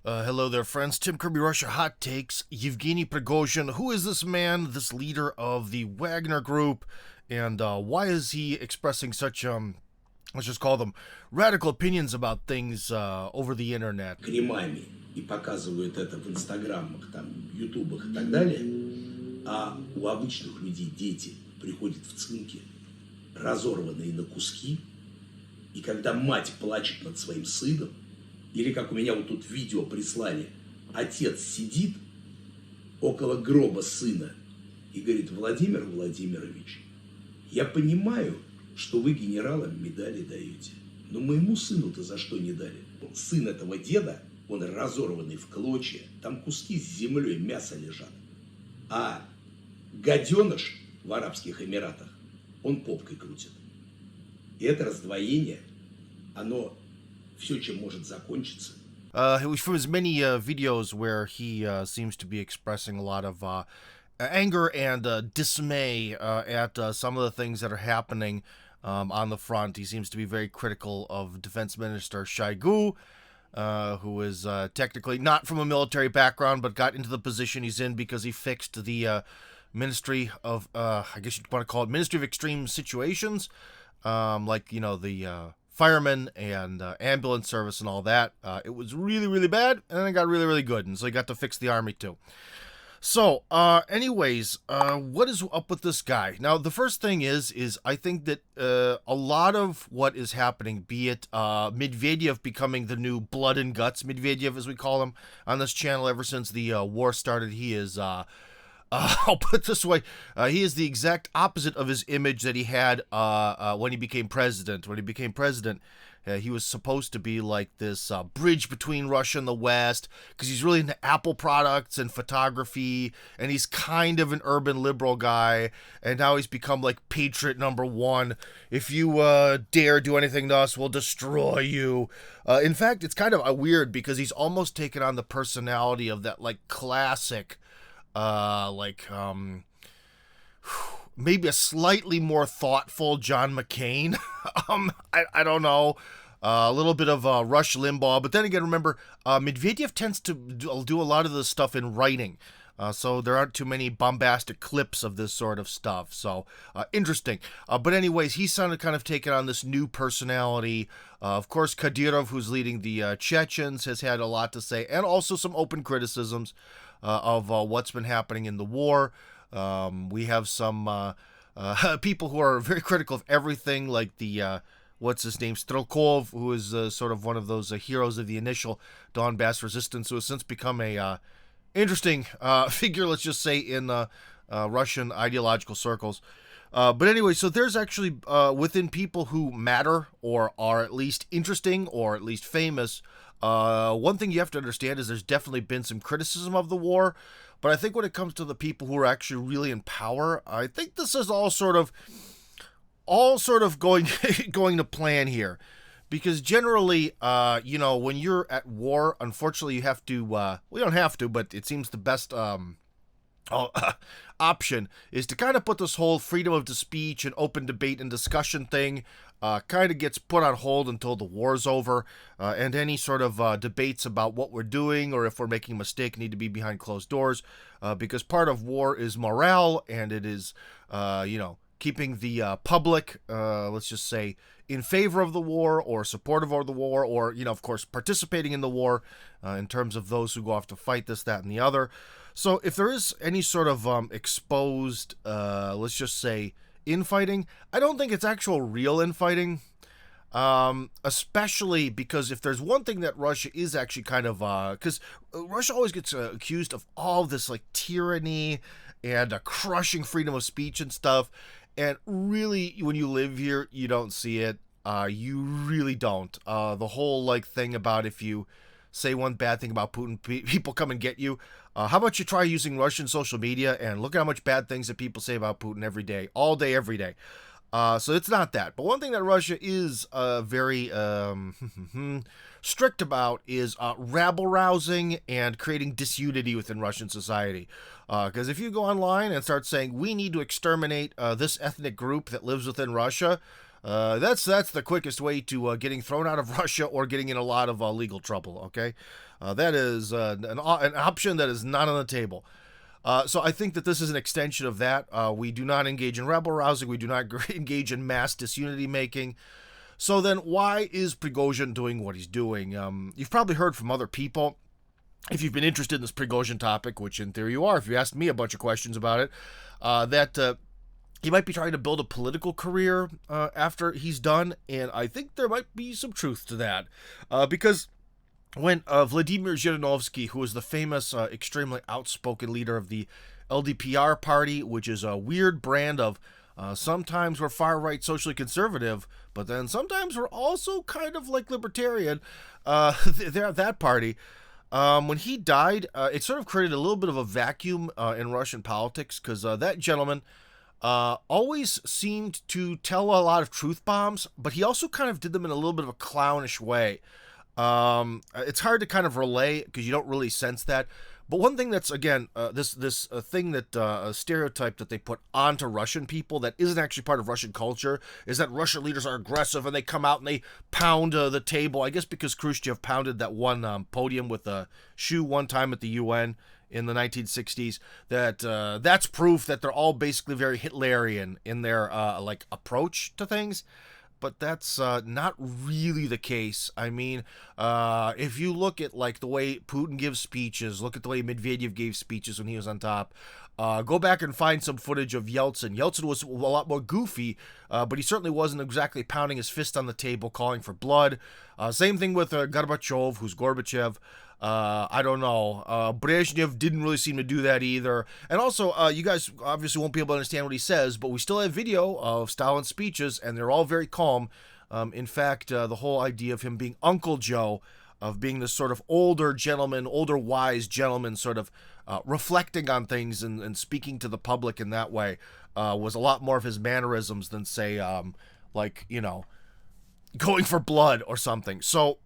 Hello there, friends. Tim Kirby Russia Hot Takes. Yevgeny Prigozhin. Who is this man, this leader of the Wagner group, and why is he expressing such, let's just call them, radical opinions about things over the internet? Кремами и показывают это в инстаграмах, там, ютубах и так далее, а у обычных людей дети приходят в цинки, разорванные на куски, и когда мать плачет над своим сыном, или как у меня вот тут видео прислали, отец сидит около гроба сына и говорит: Владимир Владимирович, я понимаю, что вы генералам медали даете, но моему сыну-то за что не дали? Сын этого деда, он разорванный в клочья, там куски с землей, мясо лежат. А гаденыш в Арабских Эмиратах, он попкой крутит. И это раздвоение, оно все, чем может закончиться. From his many videos where he seems to be expressing a lot of anger and dismay at some of the things that are happening on the front. He seems to be very critical of Defense Minister Shoigu, who is technically not from a military background, but got into the position he's in because he fixed the Ministry of, I guess you'd want to call it Ministry of Extreme Situations, like, you know, the firemen and ambulance service and all that. It was really, really bad, and then it got really, really good, and so he got to fix the army too. So, anyways, what is up with this guy? Now, the first thing is I think that a lot of what is happening, be it Medvedev becoming the new blood and guts Medvedev, as we call him on this channel ever since the war started, he is, I'll put it this way, he is the exact opposite of his image that he had when he became president. When he became president, he was supposed to be like this bridge between Russia and the West, because he's really into Apple products and photography, and he's kind of an urban liberal guy, and now he's become like patriot number one. If you dare do anything to us, we'll destroy you. In fact, it's kind of weird, because he's almost taken on the personality of that like classic, maybe a slightly more thoughtful John McCain. I don't know. A little bit of Rush Limbaugh. But then again, remember, Medvedev tends to do a lot of this stuff in writing. So there aren't too many bombastic clips of this sort of stuff. So, interesting. But anyways, he's kind of taken on this new personality. Of course, Kadyrov, who's leading the Chechens, has had a lot to say, and also some open criticisms of what's been happening in the war. We have some people who are very critical of everything, like the, what's his name, Strelkov, who is sort of one of those heroes of the initial Donbass resistance, who has since become a interesting figure, let's just say, in Russian ideological circles. But anyway, so there's actually, within people who matter, or are at least interesting, or at least famous, one thing you have to understand is there's definitely been some criticism of the war, but I think when it comes to the people who are actually really in power, I think this is all sort of going to plan here. Because generally, you know, when you're at war, unfortunately, you have to, we don't have to, but it seems the best option is to kind of put this whole freedom of speech and open debate and discussion thing kind of gets put on hold until the war's over, and any sort of debates about what we're doing or if we're making a mistake need to be behind closed doors, because part of war is morale, and it is, you know, keeping the public, let's just say, in favor of the war or supportive of the war, or, you know, of course, participating in the war in terms of those who go off to fight this, that, and the other. So if there is any sort of exposed, let's just say, infighting, I don't think it's actual real infighting, especially because if there's one thing that Russia is actually kind of, because Russia always gets accused of all this, like, tyranny and crushing freedom of speech and stuff, and really, when you live here, you don't see it. You really don't. The whole, like, thing about if you say one bad thing about Putin, people come and get you. How about you try using Russian social media and look at how much bad things that people say about Putin every day, all day, every day. So it's not that. But one thing that Russia is very strict about is rabble-rousing and creating disunity within Russian society. Because if you go online and start saying, we need to exterminate this ethnic group that lives within Russia, that's the quickest way to getting thrown out of Russia or getting in a lot of legal trouble, okay? That is an option that is not on the table. So I think that this is an extension of that. We do not engage in rebel rousing. We do not engage in mass disunity making. So then why is Prigozhin doing what he's doing? You've probably heard from other people, if you've been interested in this Prigozhin topic, which in theory you are, if you asked me a bunch of questions about it, that he might be trying to build a political career after he's done. And I think there might be some truth to that. Because when Vladimir Jananovski, who was the famous, extremely outspoken leader of the LDPR party, which is a weird brand of sometimes we're far-right socially conservative, but then sometimes we're also kind of like libertarian, that party, when he died, it sort of created a little bit of a vacuum in Russian politics, because that gentleman always seemed to tell a lot of truth bombs, but he also kind of did them in a little bit of a clownish way. It's hard to kind of relay because you don't really sense that. But one thing that's, again, this thing that a stereotype that they put onto Russian people that isn't actually part of Russian culture is that Russian leaders are aggressive and they come out and they pound the table. I guess because Khrushchev pounded that one podium with a shoe one time at the UN in the 1960s, that's proof that they're all basically very Hitlerian in their like approach to things. But that's not really the case. I mean, if you look at like the way Putin gives speeches, look at the way Medvedev gave speeches when he was on top. Go back and find some footage of Yeltsin. Yeltsin was a lot more goofy, but he certainly wasn't exactly pounding his fist on the table, calling for blood. Same thing with Gorbachev, who's Gorbachev. I don't know. Brezhnev didn't really seem to do that either. And also, you guys obviously won't be able to understand what he says, but we still have video of Stalin's speeches, and they're all very calm. In fact, the whole idea of him being Uncle Joe, of being this sort of older gentleman, older wise gentleman, sort of reflecting on things and speaking to the public in that way, was a lot more of his mannerisms than, say, like, you know, going for blood or something. So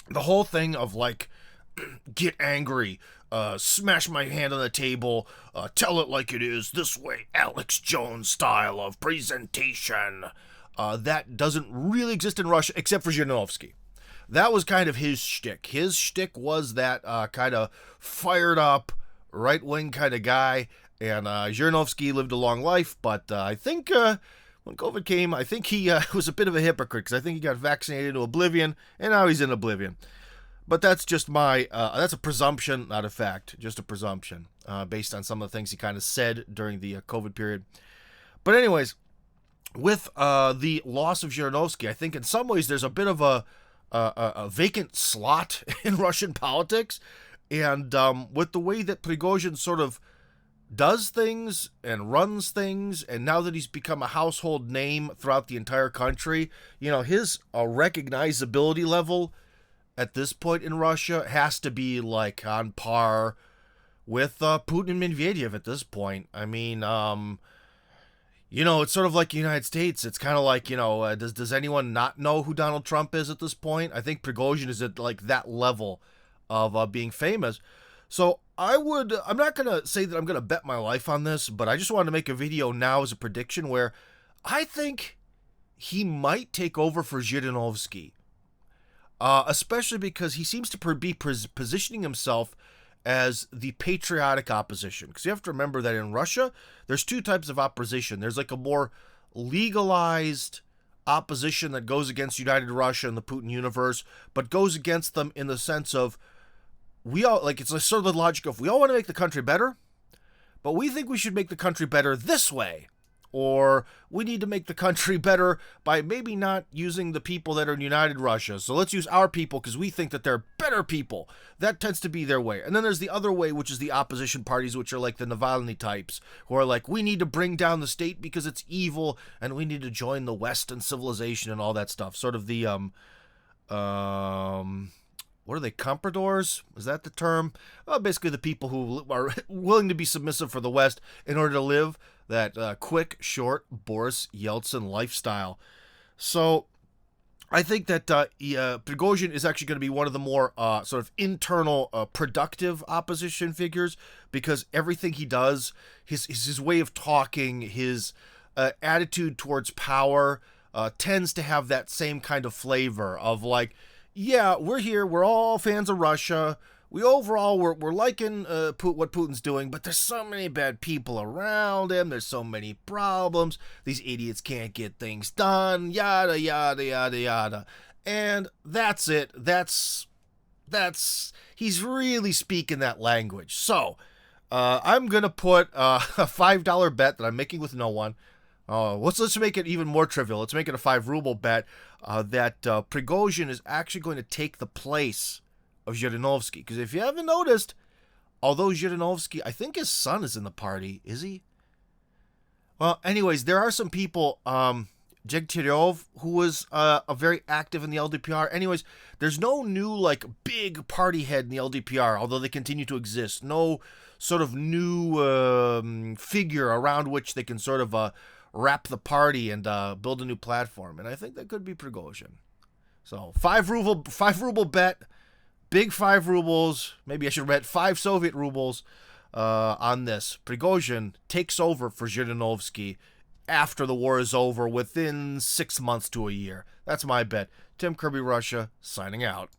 the whole thing of, like, get angry, smash my hand on the table, tell it like it is, this way, Alex Jones style of presentation, that doesn't really exist in Russia, except for Zhirinovsky. That was kind of his shtick. His shtick was that kind of fired up, right-wing kind of guy, and Zhirinovsky lived a long life, but I think when COVID came, I think he was a bit of a hypocrite, because I think he got vaccinated into oblivion, and now he's in oblivion. But that's just my, that's a presumption, not a fact, just a presumption, based on some of the things he kind of said during the COVID period. But anyways, with the loss of Zhirinovsky, I think in some ways there's a bit of a vacant slot in Russian politics. And with the way that Prigozhin sort of does things and runs things, and now that he's become a household name throughout the entire country, you know, his recognizability level at this point in Russia has to be like on par with Putin and Medvedev at this point. I mean, you know, it's sort of like the United States. It's kind of like, you know, does anyone not know who Donald Trump is at this point? I think Prigozhin is at like that level of being famous. So I'm not going to say that I'm going to bet my life on this, but I just wanted to make a video now as a prediction where I think he might take over for Zhirinovsky. Especially because he seems to be positioning himself as the patriotic opposition. Because you have to remember that in Russia, there's two types of opposition. There's like a more legalized opposition that goes against United Russia and the Putin universe, but goes against them in the sense of, we all, like, it's sort of the logic of, we all want to make the country better, but we think we should make the country better this way. Or we need to make the country better by maybe not using the people that are in United Russia. So let's use our people because we think that they're better people. That tends to be their way. And then there's the other way, which is the opposition parties, which are like the Navalny types, who are like, we need to bring down the state because it's evil, and we need to join the West and civilization and all that stuff. Sort of the, what are they, compradors? Is that the term? Well, basically the people who are willing to be submissive for the West in order to live that quick, short Boris Yeltsin lifestyle. So I think that Prigozhin is actually going to be one of the more sort of internal, productive opposition figures, because everything he does, his way of talking, his attitude towards power tends to have that same kind of flavor of like, Yeah, we're here. We're all fans of Russia. We overall we're liking what Putin's doing, but there's so many bad people around him. There's so many problems. These idiots can't get things done. Yada yada yada yada. And that's it. That's he's really speaking that language. So I'm gonna put a $5 bet that I'm making with no one. Let's make it even more trivial. Let's make it a 5 ruble bet that Prigozhin is actually going to take the place of Jananovski. Because if you haven't noticed, although Jananovski, I think his son is in the party, is he? Well, anyways, there are some people, Jegtiryov, who was a very active in the LDPR. Anyways, there's no new, like, big party head in the LDPR, although they continue to exist. No sort of new figure around which they can sort of wrap the party and build a new platform. And I think that could be Prigozhin. So 5 ruble bet, big 5 rubles. Maybe I should bet 5 Soviet rubles on this. Prigozhin takes over for Zhirinovsky after the war is over, within 6 months to a year. That's my bet. Tim Kirby Russia, signing out.